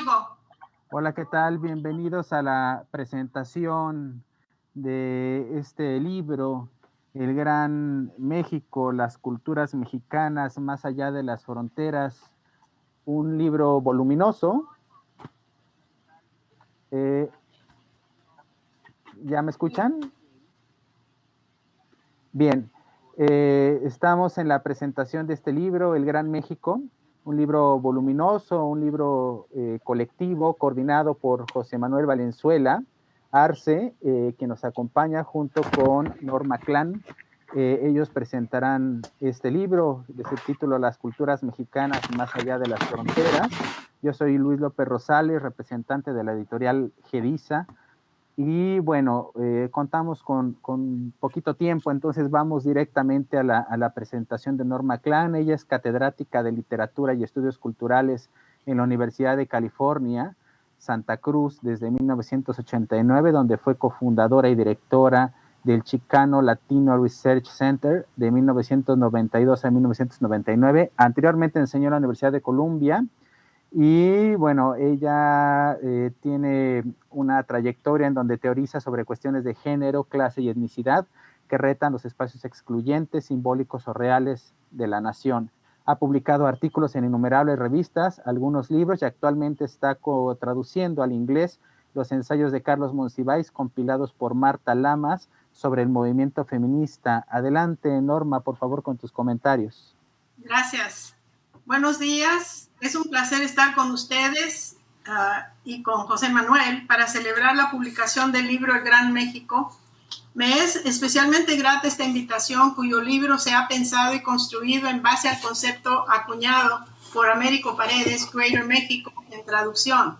oigo. Hola, ¿qué tal? Bienvenidos a la presentación de este libro, El Gran México, las culturas mexicanas más allá de las fronteras. Un libro voluminoso. ¿Ya me escuchan? Bien. Estamos en la presentación de este libro, El Gran México, un libro voluminoso, un libro colectivo coordinado por José Manuel Valenzuela Arce, que nos acompaña junto con Norma Clan. Ellos presentarán este libro de su título Las culturas mexicanas más allá de las fronteras. Yo soy Luis López Rosales, representante de la editorial Gedisa. Y bueno, contamos con poquito tiempo, entonces vamos directamente a la presentación de Norma Clan. Ella es catedrática de Literatura y Estudios Culturales en la Universidad de California, Santa Cruz, desde 1989, donde fue cofundadora y directora del Chicano Latino Research Center de 1992 a 1999. Anteriormente enseñó en la Universidad de Columbia. Y bueno, ella tiene una trayectoria en donde teoriza sobre cuestiones de género, clase y etnicidad que retan los espacios excluyentes, simbólicos o reales de la nación. Ha publicado artículos en innumerables revistas, algunos libros, y actualmente está traduciendo al inglés los ensayos de Carlos Monsiváis compilados por Marta Lamas sobre el movimiento feminista. Adelante, Norma, por favor, con tus comentarios. Gracias. Buenos días. Es un placer estar con ustedes y con José Manuel para celebrar la publicación del libro El Gran México. Me es especialmente grata esta invitación, cuyo libro se ha pensado y construido en base al concepto acuñado por Américo Paredes, Greater México, en traducción,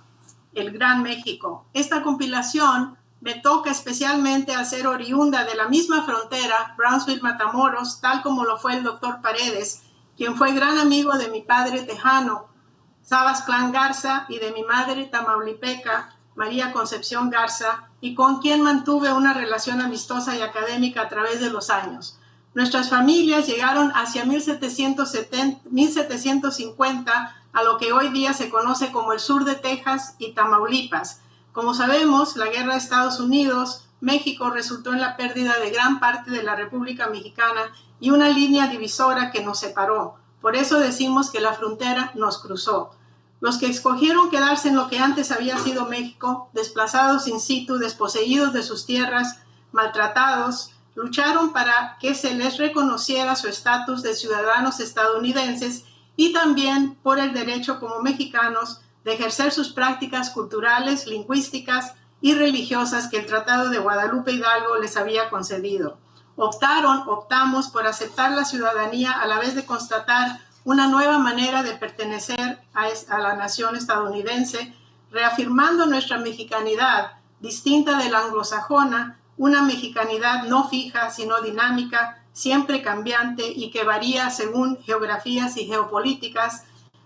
El Gran México. Esta compilación me toca especialmente al ser oriunda de la misma frontera, Brownsville-Matamoros, tal como lo fue el doctor Paredes, quien fue gran amigo de mi padre tejano, Sabas Clan Garza, y de mi madre tamaulipeca, María Concepción Garza, y con quien mantuve una relación amistosa y académica a través de los años. Nuestras familias llegaron hacia 1750 a lo que hoy día se conoce como el sur de Texas y Tamaulipas. Como sabemos, la guerra de Estados Unidos-México resultó en la pérdida de gran parte de la República Mexicana y una línea divisora que nos separó. Por eso decimos que la frontera nos cruzó. Los que escogieron quedarse en lo que antes había sido México, desplazados in situ, desposeídos de sus tierras, maltratados, lucharon para que se les reconociera su estatus de ciudadanos estadounidenses y también por el derecho como mexicanos de ejercer sus prácticas culturales, lingüísticas y religiosas que el Tratado de Guadalupe Hidalgo les había concedido. Optamos por aceptar la ciudadanía a la vez de constatar una nueva manera de pertenecer a la nación estadounidense, reafirmando nuestra mexicanidad, distinta de la anglosajona, una mexicanidad no fija, sino dinámica, siempre cambiante y que varía según geografías y geopolíticas.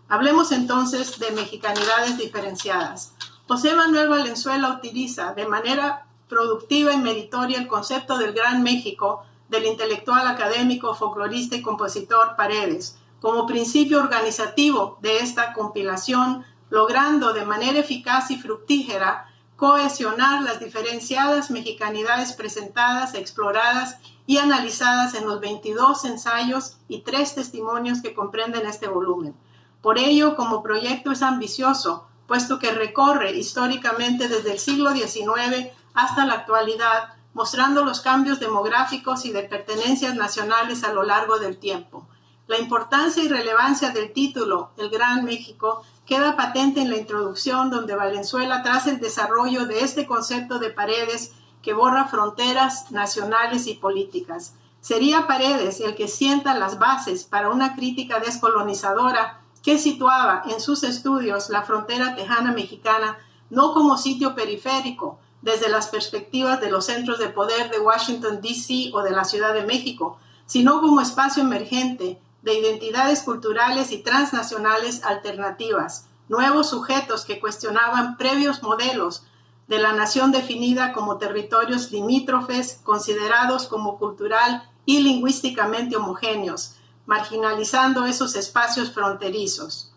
Hablemos entonces de mexicanidades diferenciadas. José Manuel Valenzuela utiliza de manera productiva y meritoria el concepto del Gran México del intelectual, académico, folclorista y compositor Paredes como principio organizativo de esta compilación, logrando de manera eficaz y fructífera cohesionar las diferenciadas mexicanidades presentadas, exploradas y analizadas en los 22 ensayos y 3 testimonios que comprenden este volumen. Por ello, como proyecto es ambicioso, puesto que recorre históricamente desde el siglo XIX hasta la actualidad, mostrando los cambios demográficos y de pertenencias nacionales a lo largo del tiempo. La importancia y relevancia del título, El Gran México, queda patente en la introducción, donde Valenzuela traza el desarrollo de este concepto de Paredes que borra fronteras nacionales y políticas. Sería Paredes el que sienta las bases para una crítica descolonizadora que situaba en sus estudios la frontera tejana mexicana no como sitio periférico, desde las perspectivas de los centros de poder de Washington, D.C. o de la Ciudad de México, sino como espacio emergente de identidades culturales y transnacionales alternativas, nuevos sujetos que cuestionaban previos modelos de la nación definida como territorios limítrofes, considerados como cultural y lingüísticamente homogéneos, marginalizando esos espacios fronterizos.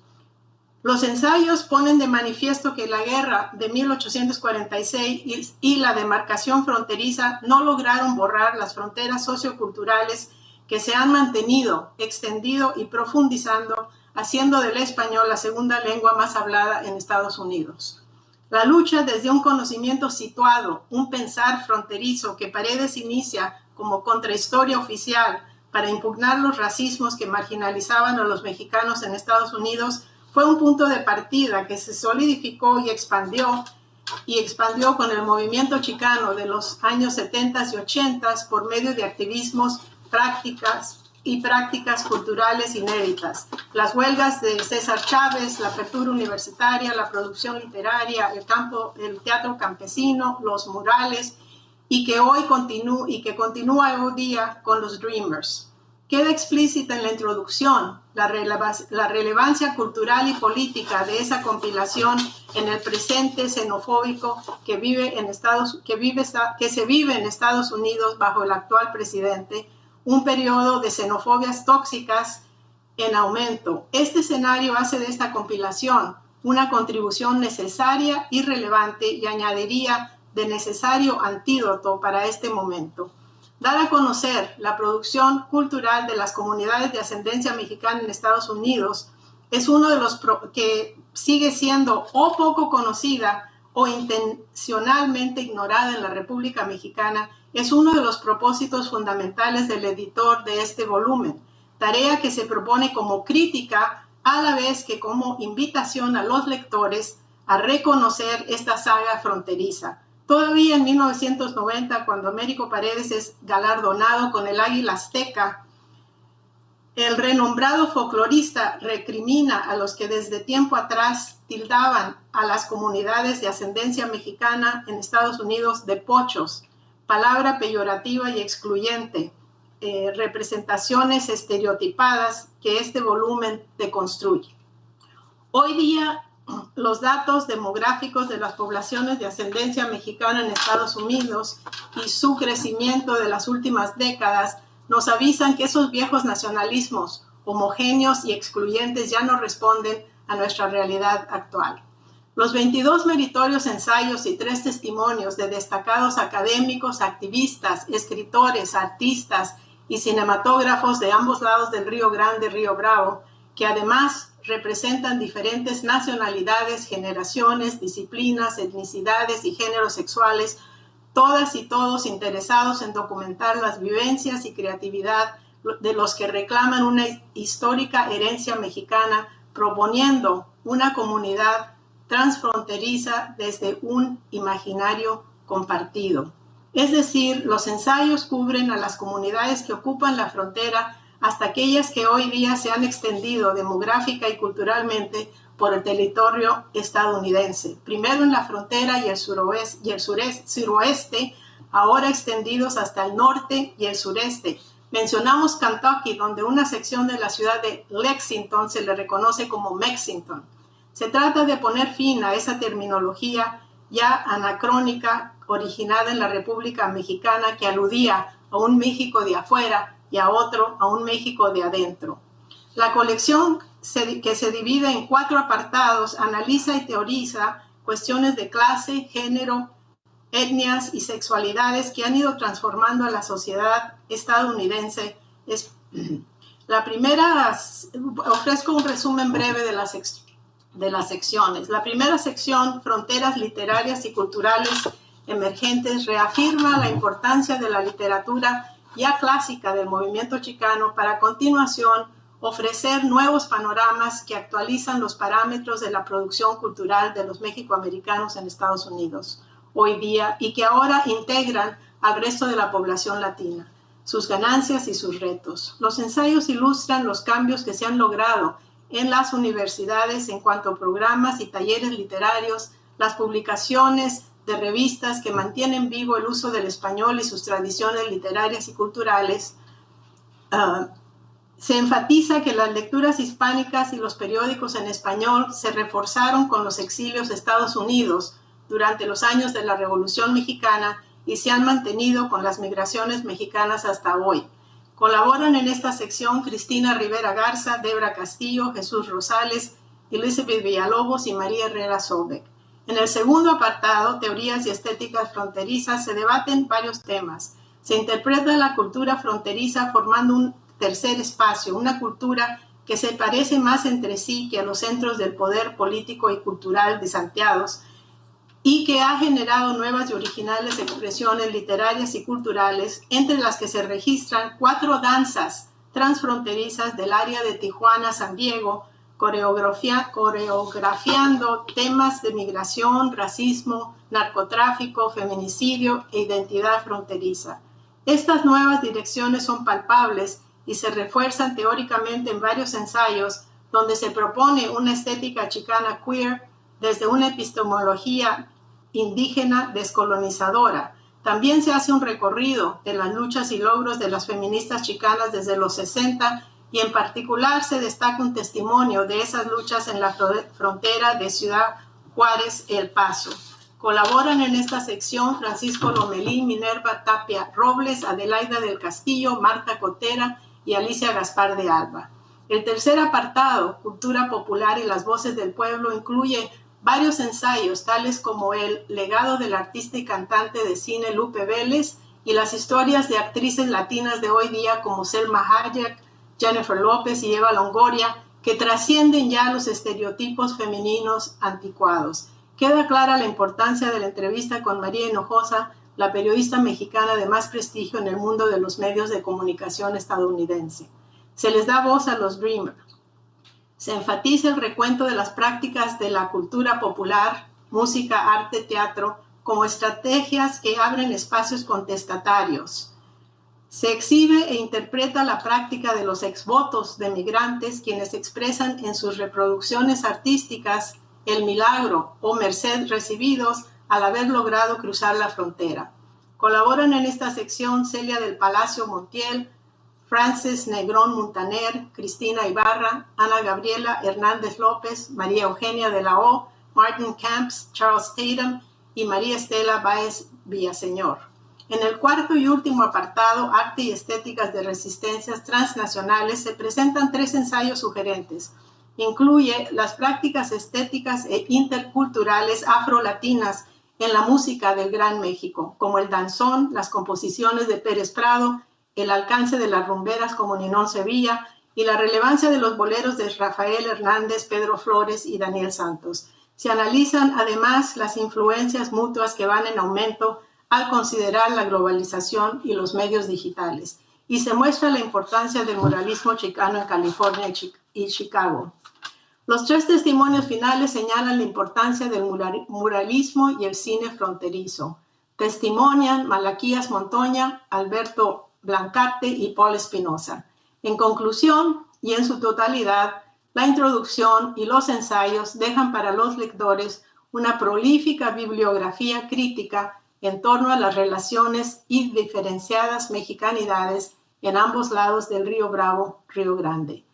Los ensayos ponen de manifiesto que la guerra de 1846 y la demarcación fronteriza no lograron borrar las fronteras socioculturales que se han mantenido, extendido y profundizando, haciendo del español la segunda lengua más hablada en Estados Unidos. La lucha desde un conocimiento situado, un pensar fronterizo que Paredes inicia como contrahistoria oficial para impugnar los racismos que marginalizaban a los mexicanos en Estados Unidos, fue un punto de partida que se solidificó y expandió con el movimiento chicano de los años 70 y 80 por medio de activismos, prácticas culturales inéditas. Las huelgas de César Chávez, la apertura universitaria, la producción literaria, el teatro campesino, los murales, y que continúa hoy día con los Dreamers. Queda explícita en la introducción la relevancia cultural y política de esa compilación en el presente xenofóbico que se vive en Estados Unidos bajo el actual presidente, un periodo de xenofobias tóxicas en aumento. Este escenario hace de esta compilación una contribución necesaria y relevante y añadiría de necesario antídoto para este momento. Dar a conocer la producción cultural de las comunidades de ascendencia mexicana en Estados Unidos es uno de los que sigue siendo o poco conocida o intencionalmente ignorada en la República Mexicana. Es uno de los propósitos fundamentales del editor de este volumen, tarea que se propone como crítica a la vez que como invitación a los lectores a reconocer esta saga fronteriza. Todavía en 1990, cuando Américo Paredes es galardonado con el Águila Azteca, el renombrado folclorista recrimina a los que desde tiempo atrás tildaban a las comunidades de ascendencia mexicana en Estados Unidos de pochos, palabra peyorativa y excluyente, representaciones estereotipadas que este volumen deconstruye. Hoy día, los datos demográficos de las poblaciones de ascendencia mexicana en Estados Unidos y su crecimiento de las últimas décadas nos avisan que esos viejos nacionalismos homogéneos y excluyentes ya no responden a nuestra realidad actual. Los 22 meritorios ensayos y 3 testimonios de destacados académicos, activistas, escritores, artistas y cinematógrafos de ambos lados del Río Grande, Río Bravo, que además representan diferentes nacionalidades, generaciones, disciplinas, etnicidades y géneros sexuales, todas y todos interesados en documentar las vivencias y creatividad de los que reclaman una histórica herencia mexicana, proponiendo una comunidad transfronteriza desde un imaginario compartido. Es decir, los ensayos cubren a las comunidades que ocupan la frontera hasta aquellas que hoy día se han extendido demográfica y culturalmente por el territorio estadounidense, primero en la frontera y el suroeste, ahora extendidos hasta el norte y el sureste. Mencionamos Kentucky, donde una sección de la ciudad de Lexington se le reconoce como Mexington. Se trata de poner fin a esa terminología ya anacrónica originada en la República Mexicana que aludía a un México de afuera y a otro, a un México de adentro. La colección, que se divide en 4 apartados, analiza y teoriza cuestiones de clase, género, etnias y sexualidades que han ido transformando a la sociedad estadounidense. La primera, ofrezco un resumen breve de las secciones. La primera sección, Fronteras literarias y culturales emergentes, reafirma la importancia de la literatura ya clásica del movimiento chicano para a continuación ofrecer nuevos panoramas que actualizan los parámetros de la producción cultural de los mexicoamericanos en Estados Unidos hoy día y que ahora integran al resto de la población latina, sus ganancias y sus retos. Los ensayos ilustran los cambios que se han logrado en las universidades en cuanto a programas y talleres literarios, las publicaciones de revistas que mantienen vivo el uso del español y sus tradiciones literarias y culturales. Se enfatiza que las lecturas hispánicas y los periódicos en español se reforzaron con los exilios de Estados Unidos durante los años de la Revolución Mexicana y se han mantenido con las migraciones mexicanas hasta hoy. Colaboran en esta sección Cristina Rivera Garza, Debra Castillo, Jesús Rosales, Elizabeth Villalobos y María Herrera Sobek. En el segundo apartado, Teorías y Estéticas Fronterizas, se debaten varios temas. Se interpreta la cultura fronteriza formando un tercer espacio, una cultura que se parece más entre sí que a los centros del poder político y cultural desanteados, y que ha generado nuevas y originales expresiones literarias y culturales, entre las que se registran 4 danzas transfronterizas del área de Tijuana-San Diego, coreografiando temas de migración, racismo, narcotráfico, feminicidio e identidad fronteriza. Estas nuevas direcciones son palpables y se refuerzan teóricamente en varios ensayos donde se propone una estética chicana queer desde una epistemología indígena descolonizadora. También se hace un recorrido de las luchas y logros de las feministas chicanas desde los 60 y en particular se destaca un testimonio de esas luchas en la frontera de Ciudad Juárez, El Paso. Colaboran en esta sección Francisco Lomelí, Minerva Tapia Robles, Adelaida del Castillo, Marta Cotera y Alicia Gaspar de Alba. El tercer apartado, Cultura Popular y las Voces del Pueblo, incluye varios ensayos, tales como el legado del artista y cantante de cine Lupe Vélez y las historias de actrices latinas de hoy día como Selma Hayek, Jennifer López y Eva Longoria, que trascienden ya los estereotipos femeninos anticuados. Queda clara la importancia de la entrevista con María Hinojosa, la periodista mexicana de más prestigio en el mundo de los medios de comunicación estadounidense. Se les da voz a los Dreamers. Se enfatiza el recuento de las prácticas de la cultura popular, música, arte, teatro, como estrategias que abren espacios contestatarios. Se exhibe e interpreta la práctica de los exvotos de migrantes, quienes expresan en sus reproducciones artísticas el milagro o merced recibidos al haber logrado cruzar la frontera. Colaboran en esta sección Celia del Palacio Montiel, Frances Negrón Montaner, Cristina Ibarra, Ana Gabriela Hernández López, María Eugenia de la O, Martin Camps, Charles Tatum y María Estela Báez Villaseñor. En el cuarto y último apartado, Arte y Estéticas de Resistencias Transnacionales, se presentan 3 ensayos sugerentes. Incluye las prácticas estéticas e interculturales afrolatinas en la música del Gran México, como el danzón, las composiciones de Pérez Prado, el alcance de las rumberas como Ninón Sevilla y la relevancia de los boleros de Rafael Hernández, Pedro Flores y Daniel Santos. Se analizan además las influencias mutuas que van en aumento al considerar la globalización y los medios digitales, y se muestra la importancia del muralismo chicano en California y Chicago. Los 3 testimonios finales señalan la importancia del muralismo y el cine fronterizo. Testimonian Malaquías Montoña, Alberto Blancarte y Paul Espinosa. En conclusión, y en su totalidad, la introducción y los ensayos dejan para los lectores una prolífica bibliografía crítica en torno a las relaciones y diferenciadas mexicanidades en ambos lados del río Bravo, Río Grande.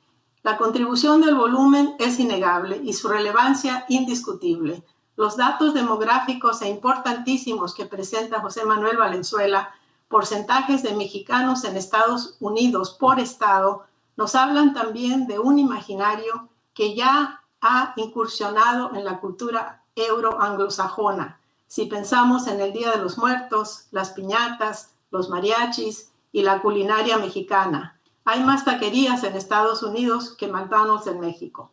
La contribución del volumen es innegable y su relevancia indiscutible. Los datos demográficos e importantísimos que presenta José Manuel Valenzuela, porcentajes de mexicanos en Estados Unidos por estado, nos hablan también de un imaginario que ya ha incursionado en la cultura euroanglosajona. Si pensamos en el Día de los Muertos, las piñatas, los mariachis y la culinaria mexicana, hay más taquerías en Estados Unidos que McDonald's en México.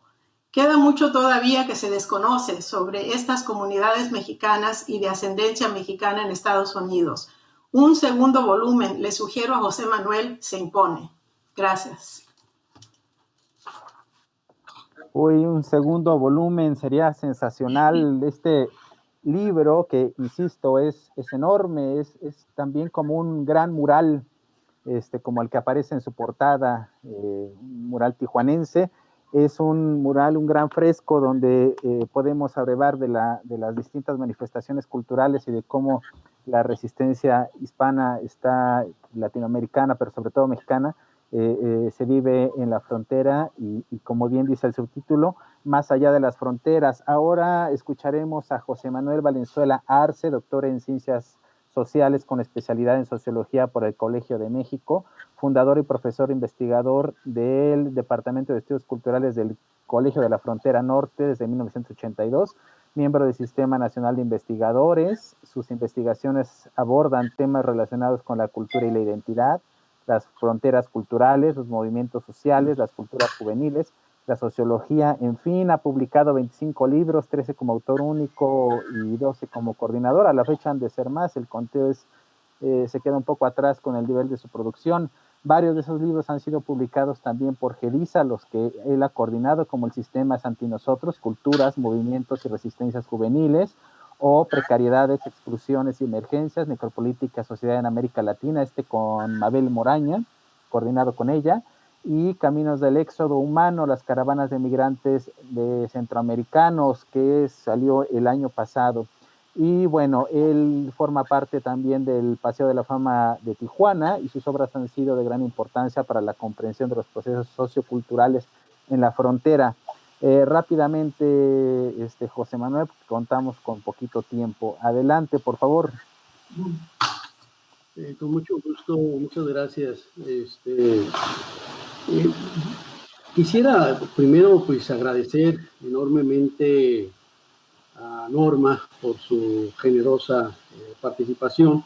Queda mucho todavía que se desconoce sobre estas comunidades mexicanas y de ascendencia mexicana en Estados Unidos. Un segundo volumen, le sugiero a José Manuel, se impone. Gracias. Uy, un segundo volumen sería sensacional. Este libro que, insisto, es enorme, es también como un gran mural, como el que aparece en su portada, un mural tijuanense. Es un mural, un gran fresco donde podemos abrevar de las distintas manifestaciones culturales y de cómo la resistencia hispana está latinoamericana, pero sobre todo mexicana, se vive en la frontera y como bien dice el subtítulo, más allá de las fronteras. Ahora escucharemos a José Manuel Valenzuela Arce, doctor en Ciencias Sociales con especialidad en Sociología por el Colegio de México, fundador y profesor investigador del Departamento de Estudios Culturales del Colegio de la Frontera Norte desde 1982, miembro del Sistema Nacional de Investigadores. Sus investigaciones abordan temas relacionados con la cultura y la identidad, las fronteras culturales, los movimientos sociales, las culturas juveniles, la sociología, en fin, ha publicado 25 libros, 13 como autor único y 12 como coordinador. A la fecha han de ser más, el conteo se queda un poco atrás con el nivel de su producción. Varios de esos libros han sido publicados también por GEDISA, los que él ha coordinado, como el Sistema Antinosotros, Culturas, Movimientos y Resistencias Juveniles, o Precariedades, Exclusiones y Emergencias, Necropolítica, Sociedad en América Latina, con Mabel Moraña, coordinado con ella, y Caminos del Éxodo Humano, las caravanas de migrantes de centroamericanos, que salió el año pasado. Y bueno, él forma parte también del Paseo de la Fama de Tijuana y sus obras han sido de gran importancia para la comprensión de los procesos socioculturales en la frontera. Rápidamente, José Manuel, contamos con poquito tiempo. Adelante, por favor. Con mucho gusto, muchas gracias. Quisiera primero pues agradecer enormemente a Norma por su generosa participación.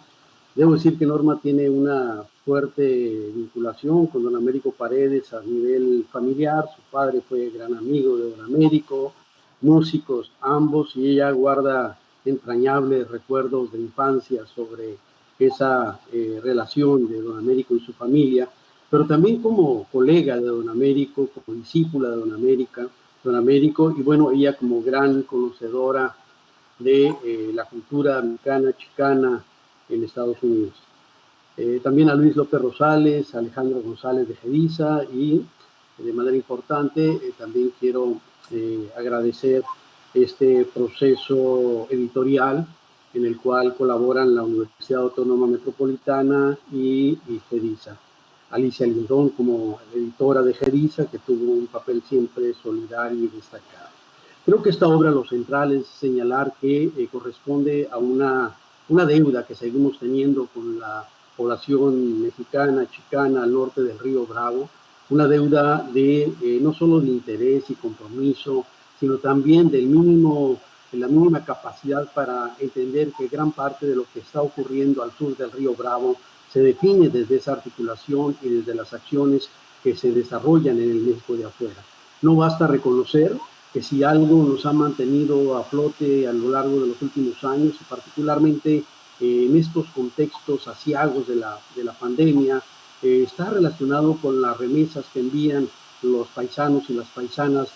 Debo decir que Norma tiene una fuerte vinculación con don Américo Paredes a nivel familiar. Su padre fue gran amigo de don Américo, músicos ambos, y ella guarda entrañables recuerdos de infancia sobre esa relación de don Américo y su familia, pero también como colega de don Américo, como discípula de don Américo, y bueno, ella como gran conocedora de la cultura mexicana, chicana en Estados Unidos. También a Luis López Rosales, Alejandro González de GEDISA, y de manera importante también quiero agradecer este proceso editorial en el cual colaboran la Universidad Autónoma Metropolitana y GEDISA. Alicia Lindón como editora de GEDISA, que tuvo un papel siempre solidario y destacado. Creo que esta obra lo central es señalar que corresponde a una deuda que seguimos teniendo con la población mexicana, chicana, al norte del río Bravo, una deuda de no solo de interés y compromiso, sino también de la mínima capacidad para entender que gran parte de lo que está ocurriendo al sur del río Bravo se define desde esa articulación y desde las acciones que se desarrollan en el México de afuera. No basta reconocer que si algo nos ha mantenido a flote a lo largo de los últimos años, y particularmente en estos contextos aciagos de la pandemia, está relacionado con las remesas que envían los paisanos y las paisanas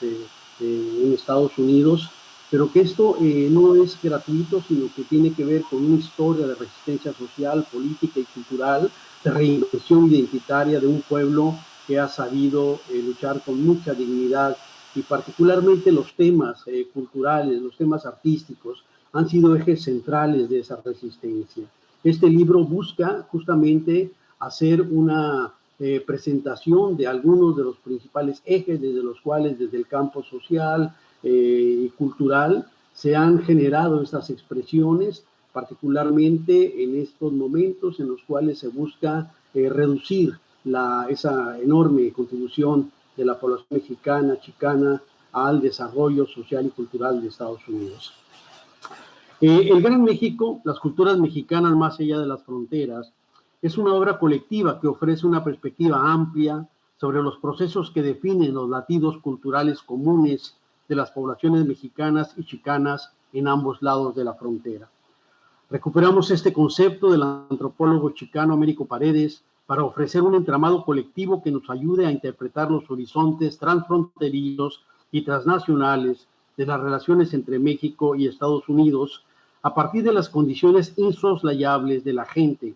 en Estados Unidos, pero que esto no es gratuito, sino que tiene que ver con una historia de resistencia social, política y cultural, de reinvención identitaria de un pueblo que ha sabido luchar con mucha dignidad, y particularmente los temas culturales, los temas artísticos, han sido ejes centrales de esa resistencia. Este libro busca justamente hacer una presentación de algunos de los principales ejes desde los cuales desde el campo social y cultural se han generado estas expresiones, particularmente en estos momentos en los cuales se busca reducir esa enorme contribución de la población mexicana, chicana, al desarrollo social y cultural de Estados Unidos. El Gran México, las culturas mexicanas más allá de las fronteras, es una obra colectiva que ofrece una perspectiva amplia sobre los procesos que definen los latidos culturales comunes de las poblaciones mexicanas y chicanas en ambos lados de la frontera. Recuperamos este concepto del antropólogo chicano Américo Paredes para ofrecer un entramado colectivo que nos ayude a interpretar los horizontes transfronterizos y transnacionales de las relaciones entre México y Estados Unidos a partir de las condiciones insoslayables de la gente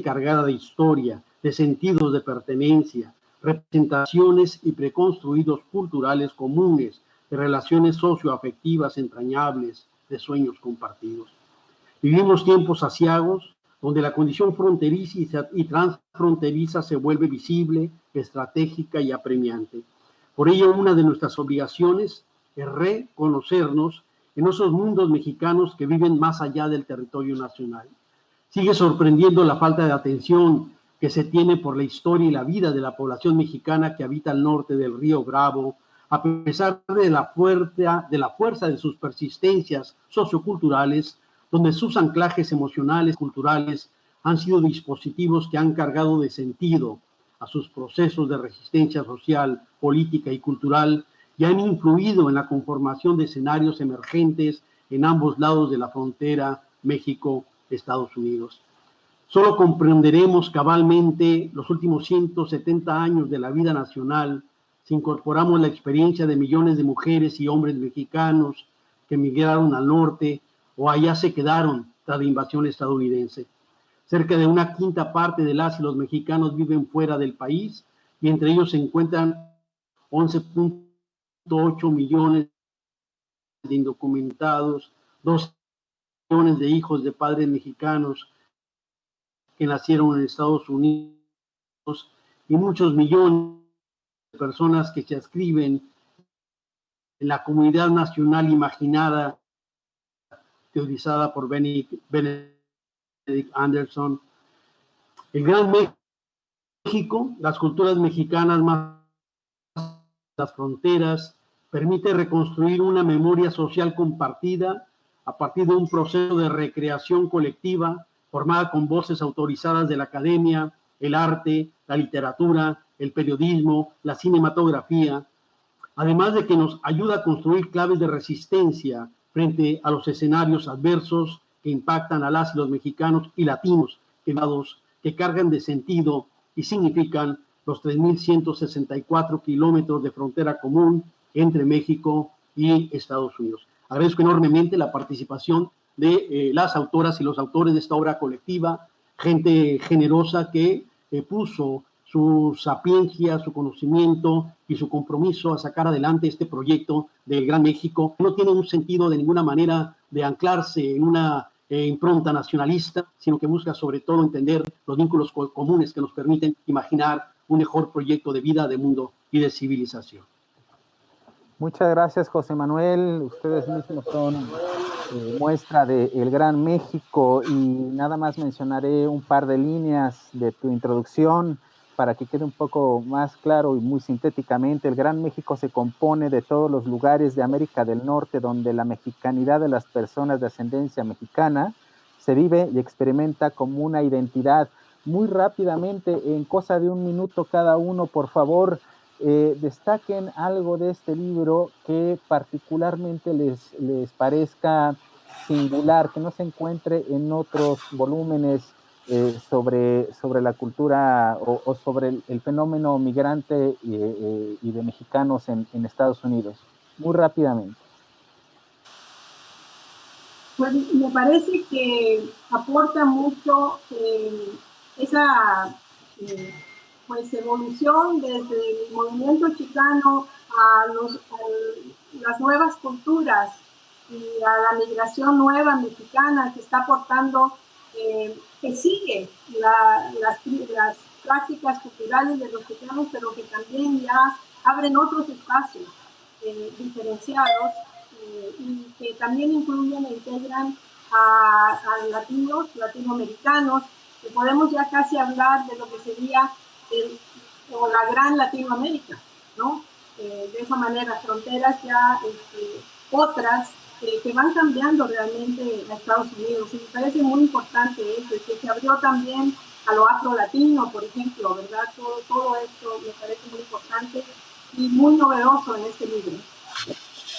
cargada de historia, de sentidos de pertenencia, representaciones y preconstruidos culturales comunes, de relaciones socioafectivas entrañables, de sueños compartidos. Vivimos tiempos aciagos donde la condición fronteriza y transfronteriza se vuelve visible, estratégica y apremiante. Por ello, una de nuestras obligaciones es reconocernos en esos mundos mexicanos que viven más allá del territorio nacional. Sigue sorprendiendo la falta de atención que se tiene por la historia y la vida de la población mexicana que habita al norte del río Bravo, a pesar de la fuerza de sus persistencias socioculturales, donde sus anclajes emocionales, culturales, han sido dispositivos que han cargado de sentido a sus procesos de resistencia social, política y cultural, y han influido en la conformación de escenarios emergentes en ambos lados de la frontera México-Estados Unidos. Solo comprenderemos cabalmente los últimos 170 años de la vida nacional si incorporamos la experiencia de millones de mujeres y hombres mexicanos que emigraron al norte o allá se quedaron tras la invasión estadounidense. Cerca de una quinta parte de las y los mexicanos viven fuera del país y entre ellos se encuentran 11.8 millones de indocumentados, 2 millones de hijos de padres mexicanos que nacieron en Estados Unidos y muchos millones de personas que se adscriben en la comunidad nacional imaginada, teorizada por Benedict Anderson. El Gran México, las culturas mexicanas más las fronteras, permite reconstruir una memoria social compartida a partir de un proceso de recreación colectiva formada con voces autorizadas de la academia, el arte, la literatura, el periodismo, la cinematografía, además de que nos ayuda a construir claves de resistencia frente a los escenarios adversos que impactan a las y los mexicanos y latinos que cargan de sentido y significan los 3.164 kilómetros de frontera común entre México y Estados Unidos. Agradezco enormemente la participación de las autoras y los autores de esta obra colectiva, gente generosa que puso su sapiencia, su conocimiento y su compromiso a sacar adelante este proyecto del Gran México. No tiene un sentido de ninguna manera de anclarse en una impronta nacionalista, sino que busca sobre todo entender los vínculos comunes que nos permiten imaginar un mejor proyecto de vida, de mundo y de civilización. Muchas gracias, José Manuel. Ustedes mismos son muestra de El Gran México y nada más mencionaré un par de líneas de tu introducción para que quede un poco más claro y muy sintéticamente. El Gran México se compone de todos los lugares de América del Norte donde la mexicanidad de las personas de ascendencia mexicana se vive y experimenta como una identidad. Muy rápidamente, en cosa de un minuto cada uno, por favor, destaquen algo de este libro que particularmente les parezca singular, que no se encuentre en otros volúmenes sobre la cultura o sobre el fenómeno migrante y de mexicanos en Estados Unidos. Muy rápidamente. Pues me parece que aporta mucho esa pues evolución desde el movimiento chicano a las nuevas culturas y a la migración nueva mexicana que está aportando, que sigue las prácticas culturales de los chicanos, pero que también ya abren otros espacios diferenciados y que también incluyen e integran a latinos, latinoamericanos, que podemos ya casi hablar de lo que sería o la gran Latinoamérica, ¿no? De esa manera, fronteras ya otras que van cambiando realmente a Estados Unidos. Y me parece muy importante eso, que se abrió también a lo afro-latino, por ejemplo, ¿verdad? Todo esto me parece muy importante y muy novedoso en este libro.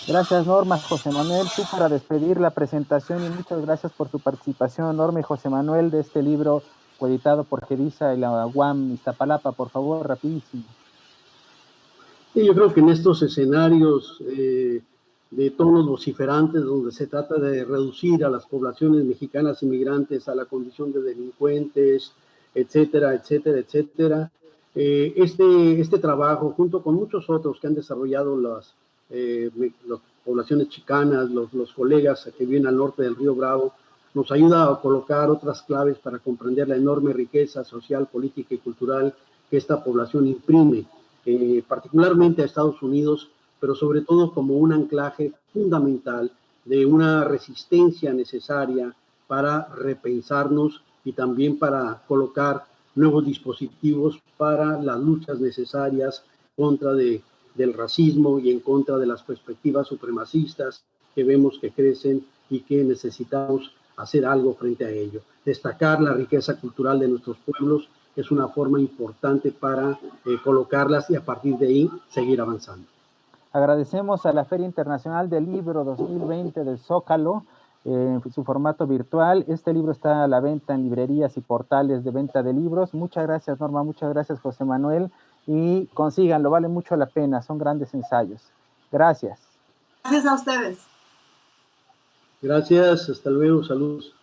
Gracias, Norma. José Manuel, tú para despedir la presentación y muchas gracias por tu participación enorme, José Manuel, de este libro coeditado por Gediza y la UAM Iztapalapa, por favor, rapidísimo. Sí, yo creo que en estos escenarios de tonos vociferantes, donde se trata de reducir a las poblaciones mexicanas inmigrantes a la condición de delincuentes, etcétera, etcétera, etcétera, este trabajo, junto con muchos otros que han desarrollado las poblaciones chicanas, los colegas que viven al norte del Río Bravo, nos ayuda a colocar otras claves para comprender la enorme riqueza social, política y cultural que esta población imprime, particularmente a Estados Unidos, pero sobre todo como un anclaje fundamental de una resistencia necesaria para repensarnos y también para colocar nuevos dispositivos para las luchas necesarias contra de del racismo y en contra de las perspectivas supremacistas que vemos que crecen y que necesitamos hacer algo frente a ello. Destacar la riqueza cultural de nuestros pueblos es una forma importante para colocarlas y a partir de ahí seguir avanzando. Agradecemos a la Feria Internacional del Libro 2020 del Zócalo, en su formato virtual. Este libro está a la venta en librerías y portales de venta de libros. Muchas gracias, Norma, muchas gracias, José Manuel, y consíganlo, vale mucho la pena, son grandes ensayos. Gracias. Gracias a ustedes. Gracias, hasta luego, saludos.